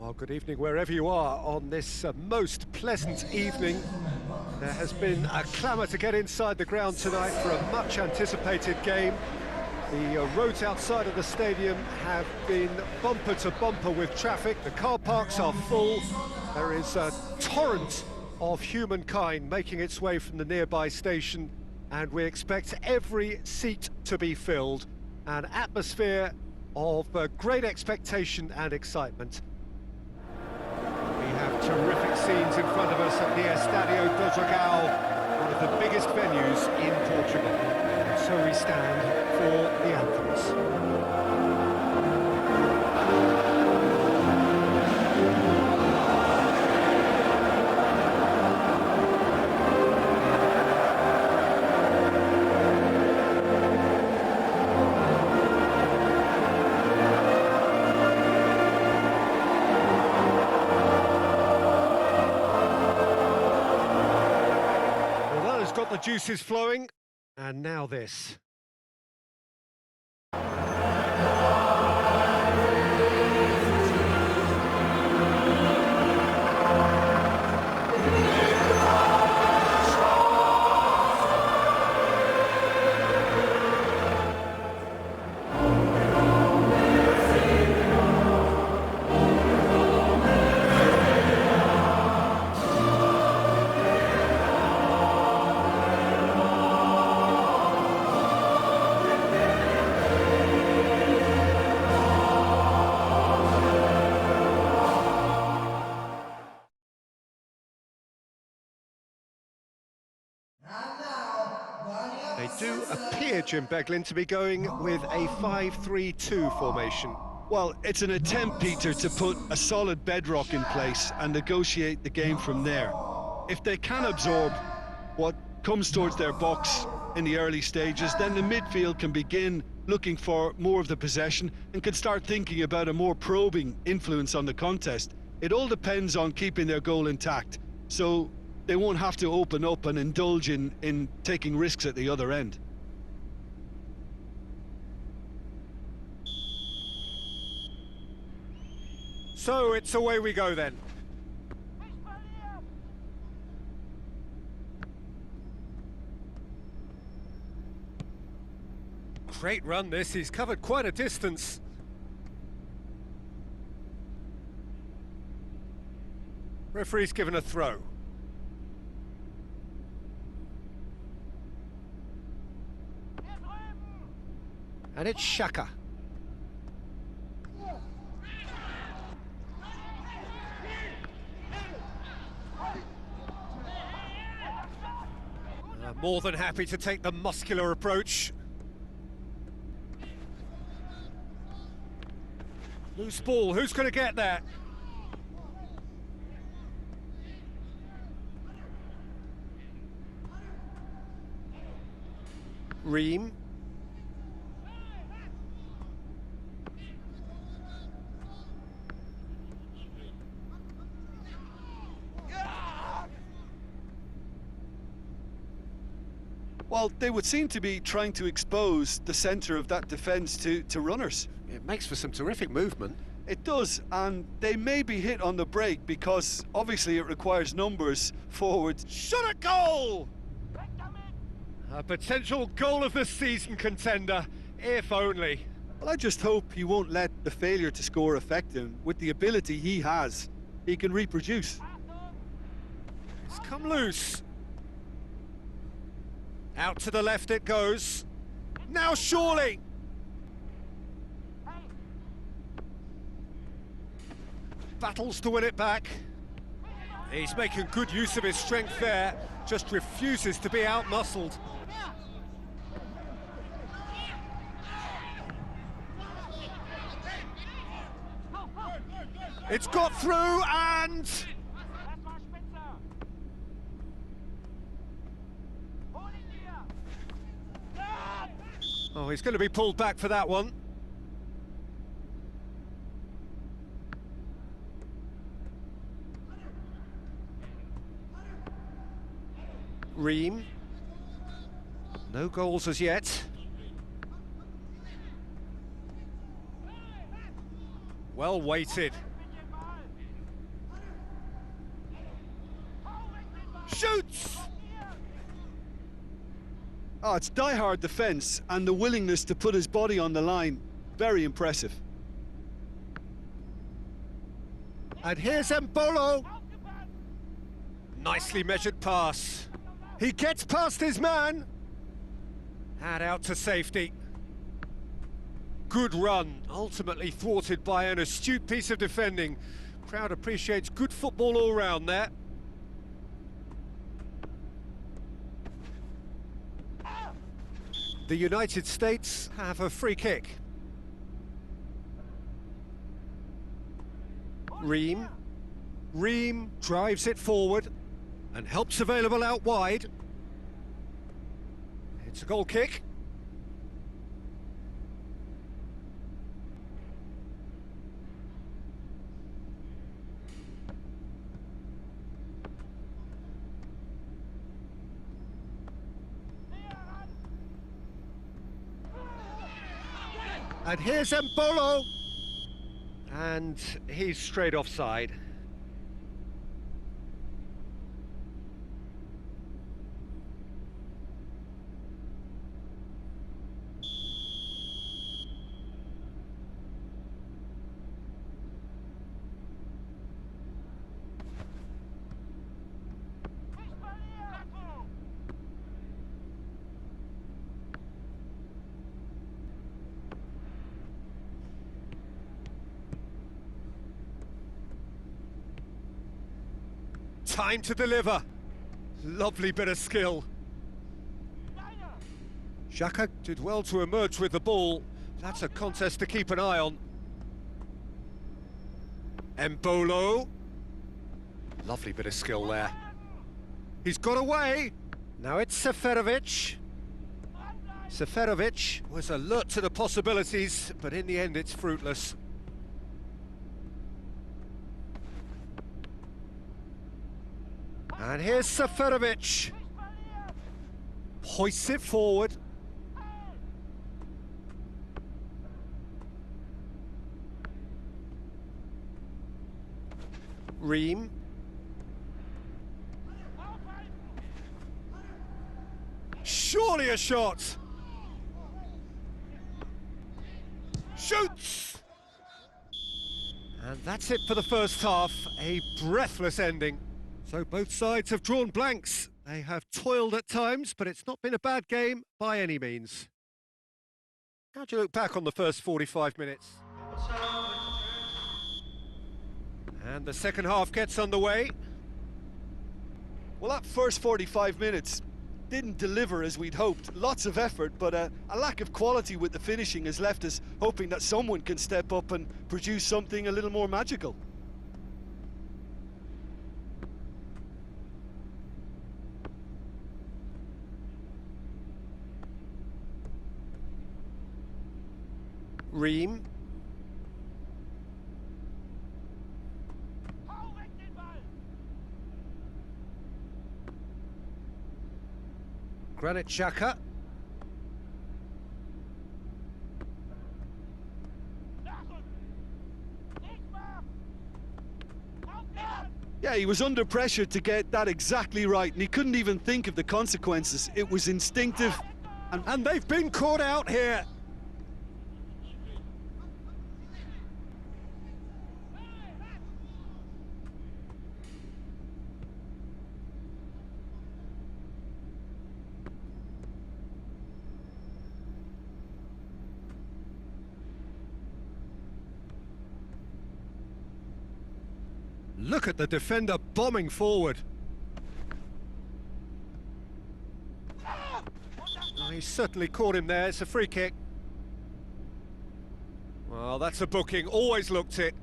Well, good evening wherever you are on this most pleasant evening. There has been a clamour to get inside the ground tonight for a much anticipated game. The roads outside of the stadium have been bumper to bumper with traffic. The car parks are full. There is a torrent of humankind making its way from the nearby station, and we expect every seat to be filled. An atmosphere of great expectation and excitement. We have terrific scenes in front of us at the Estadio do Dragão, one of the biggest venues in Portugal. And so we stand for the anthems. Got the juices flowing, and now this. They do appear, Jim Beglin, to be going with a 5-3-2 formation. Well, it's an attempt, Peter, to put a solid bedrock in place and negotiate the game from there. If they can absorb what comes towards their box in the early stages, then the midfield can begin looking for more of the possession and can start thinking about a more probing influence on the contest. It all depends on keeping their goal intact, so they won't have to open up and indulge in taking risks at the other end. So it's away we go then. Great run this, he's covered quite a distance. Referee's given a throw. And it's Shaka. More than happy to take the muscular approach. Loose ball, who's going to get that? Ream. Well, they would seem to be trying to expose the centre of that defence to runners. It makes for some terrific movement. It does, and they may be hit on the break because obviously it requires numbers forward. Shot at goal! A potential goal of the season contender, if only. Well, I just hope he won't let the failure to score affect him. With the ability he has, he can reproduce. It's come loose. Out to the left it goes. Now surely! Battles to win it back. He's making good use of his strength there, just refuses to be outmuscled. It's got through and... Oh, he's going to be pulled back for that one. Ream. No goals as yet. Well weighted. Shoots! Oh, it's die-hard defence and the willingness to put his body on the line. Very impressive. And here's Mbolo. Nicely measured pass. He gets past his man. And out to safety. Good run, ultimately thwarted by an astute piece of defending. Crowd appreciates good football all round there. The United States have a free kick. Ream drives it forward and helps available out wide. It's a goal kick. And here's Mbolo. And he's straight offside. Time to deliver. Lovely bit of skill. Xhaka did well to emerge with the ball. That's a contest to keep an eye on. Mbolo. Lovely bit of skill there. He's got away. Now it's Seferovic. Seferovic was alert to the possibilities, but in the end it's fruitless. And here's Seferovic. Hoists it forward. Ream. Surely a shot. Shoots. And that's it for the first half. A breathless ending. So both sides have drawn blanks. They have toiled at times, but it's not been a bad game by any means. How do you look back on the first 45 minutes? And the second half gets underway. Well, that first 45 minutes didn't deliver as we'd hoped. Lots of effort, but a lack of quality with the finishing has left us hoping that someone can step up and produce something a little more magical. Ream. Granit Xhaka. Yeah, he was under pressure to get that exactly right, and he couldn't even think of the consequences. It was instinctive. And they've been caught out here. Look at the defender bombing forward. Oh, he certainly caught him there. It's a free kick. Well, that's a booking. Always looked it.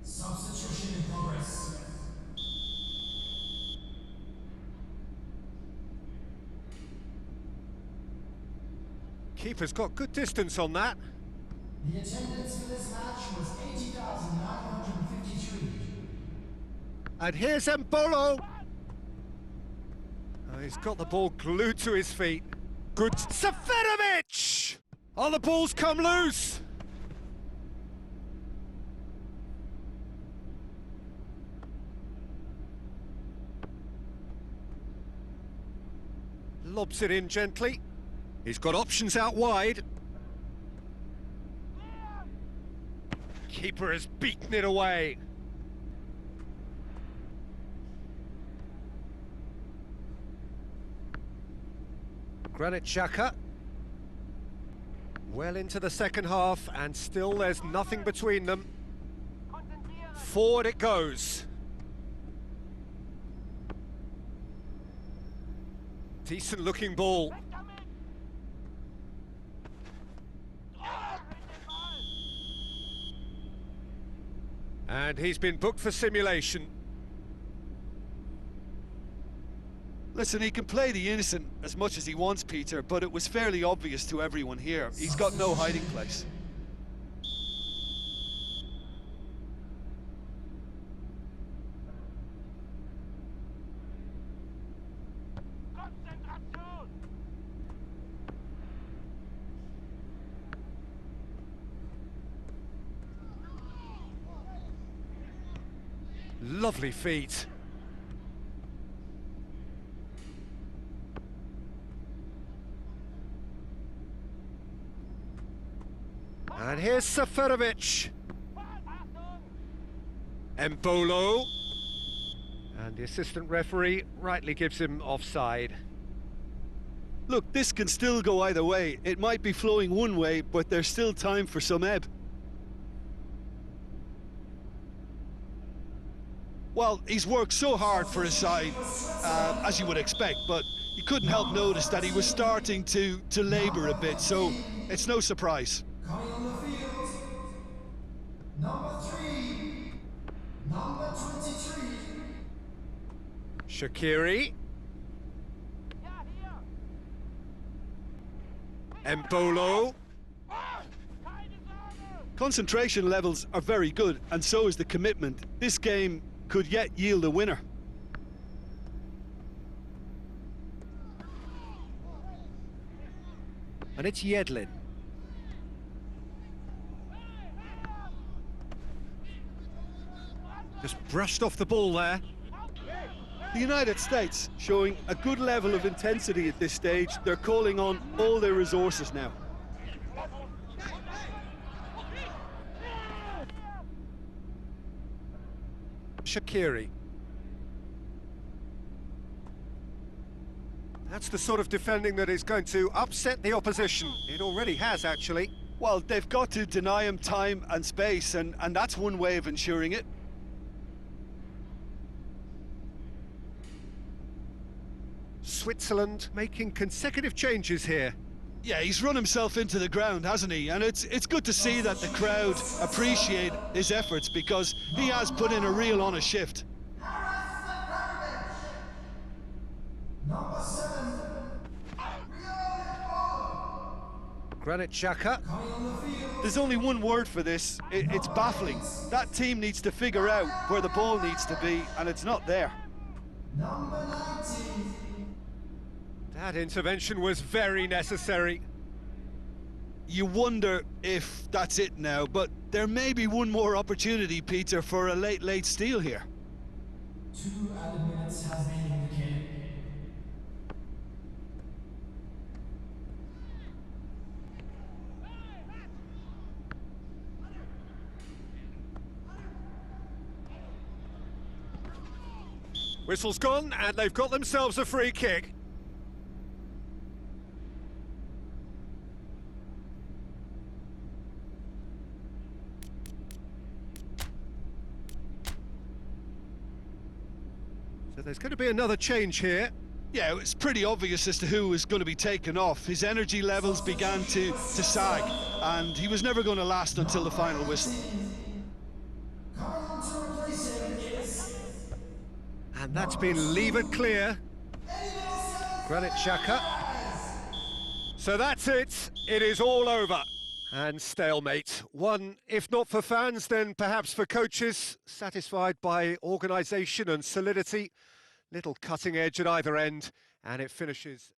Substitution in progress. Keeper's got good distance on that. The attendance for this match was 80,953. And here's Mbolo. Oh, he's got the ball glued to his feet. Good. Seferovic! Oh, the ball's come loose. Lobs it in gently. He's got options out wide. Keeper has beaten it away. Granit Xhaka. Well into the second half, and still there's nothing between them. Forward it goes. Decent looking ball. And he's been booked for simulation. Listen, he can play the innocent as much as he wants, Peter, but it was fairly obvious to everyone here. He's got no hiding place. Lovely feet. And here's Seferovic. Mbolo. And the assistant referee rightly gives him offside. Look, this can still go either way. It might be flowing one way, but there's still time for some ebb. Well, he's worked so hard for his side, as you would expect, but you couldn't help notice that he was starting to labour a bit, so it's no surprise. Coming on the field, number 3, number 23. Shaqiri. Mbolo. Concentration levels are very good, and so is the commitment. This game could yet yield a winner. And it's Yedlin. Just brushed off the ball there. The United States showing a good level of intensity at this stage. They're calling on all their resources now. Shaqiri. That's the sort of defending that is going to upset the opposition. It already has, actually. Well, they've got to deny him time and space, and that's one way of ensuring it. Switzerland making consecutive changes here. Yeah, he's run himself into the ground, hasn't he? And it's good to see that the crowd appreciate his efforts, because he has put in a real honest shift. Number 7, Granit Xhaka. coming on the field. There's only one word for this. It's baffling. That team needs to figure out where the ball needs to be, and it's not there. Number 19. That intervention was very necessary. You wonder if that's it now, but there may be one more opportunity, Peter, for a late steal here. 2 added minutes has been indicated. Whistle's gone, and they've got themselves a free kick. So there's going to be another change here. Yeah, it's pretty obvious as to who was going to be taken off. His energy levels began to sag, and he was never going to last until the final whistle. Coming on to replace him is And that's been levered clear. Granit Xhaka. So that's it. It is all over. And stalemate. One, if not for fans, then perhaps for coaches, satisfied by organisation and solidity. Little cutting edge at either end, and it finishes.